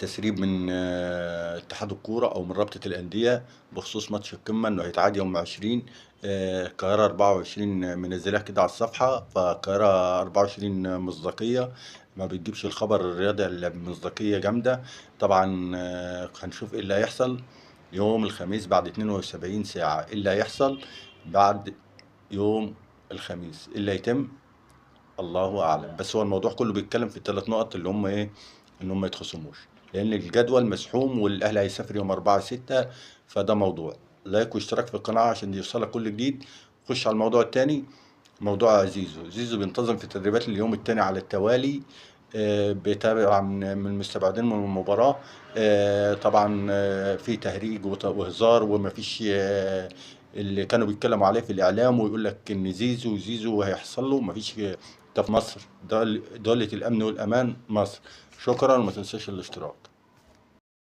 تسريب من اتحاد الكورة أو من رابطة الأندية بخصوص ماتش القمة إنه هيتعاد يوم 20. القاهرة 24 منزلها كده على الصفحة، فالقاهرة 24 مصداقية، ما بتجيبش الخبر الرياضي إلا بمصداقية جامدة. طبعا هنشوف إيه اللي هيحصل يوم الخميس بعد 72 ساعة. إيه اللي هيحصل بعد يوم الخميس، إيه اللي هيتم، الله اعلم. بس هو الموضوع كله بيتكلم في الثلاث نقط اللي هم ايه، ان هم ما يتخصموش، لان الجدول مسحوم والاهلي هيسافر يوم 4/6. فده موضوع. لايك واشتراك في القناه عشان يوصلك كل جديد. خش على الموضوع التاني، موضوع زيزو بينتظم في التدريبات اليوم التاني على التوالي. بيتابع من المستبعدين من المباراة. طبعا في تهريج وهزار، ومفيش اللي كانوا بيتكلموا عليه في الإعلام ويقول لك إن زيزو هيحصل له، مفيش. ده في مصر، دولة الأمن والأمان مصر. شكرا، وما تنساش الاشتراك.